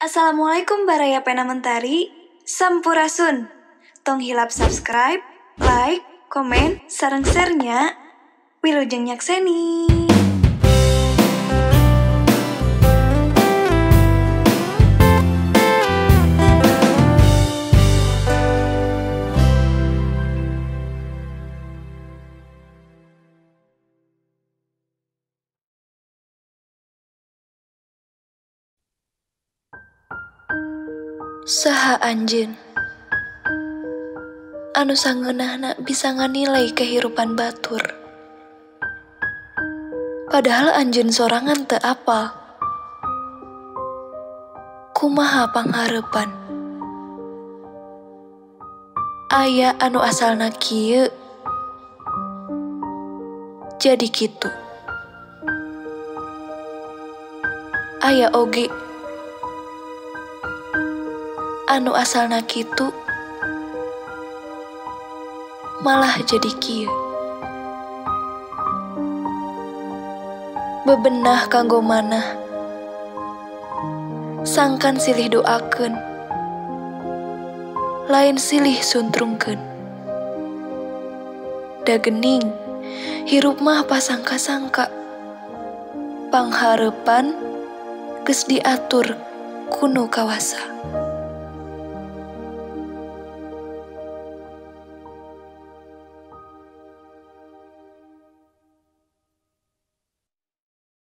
Assalamualaikum baraya pena mentari, sampurasun. Tong hilap subscribe, like, komen, sareng share-nya. Wilujeng nyakseni. Saha anjeun anu sangeunahna bisa nganilai kehirupan batur. Padahal anjeun sorangan teu apal kumaha panghareupan. Aya anu asalna kieu jadi kitu. Aya oge anu asalna kitu malah jadi kieu. Bebenah kanggo manah sangkan silih doakeun, lain silih suntrungkeun. Da geuning hirup mah pasangka-sangka, panghareupan geus diatur ku nu kawasa.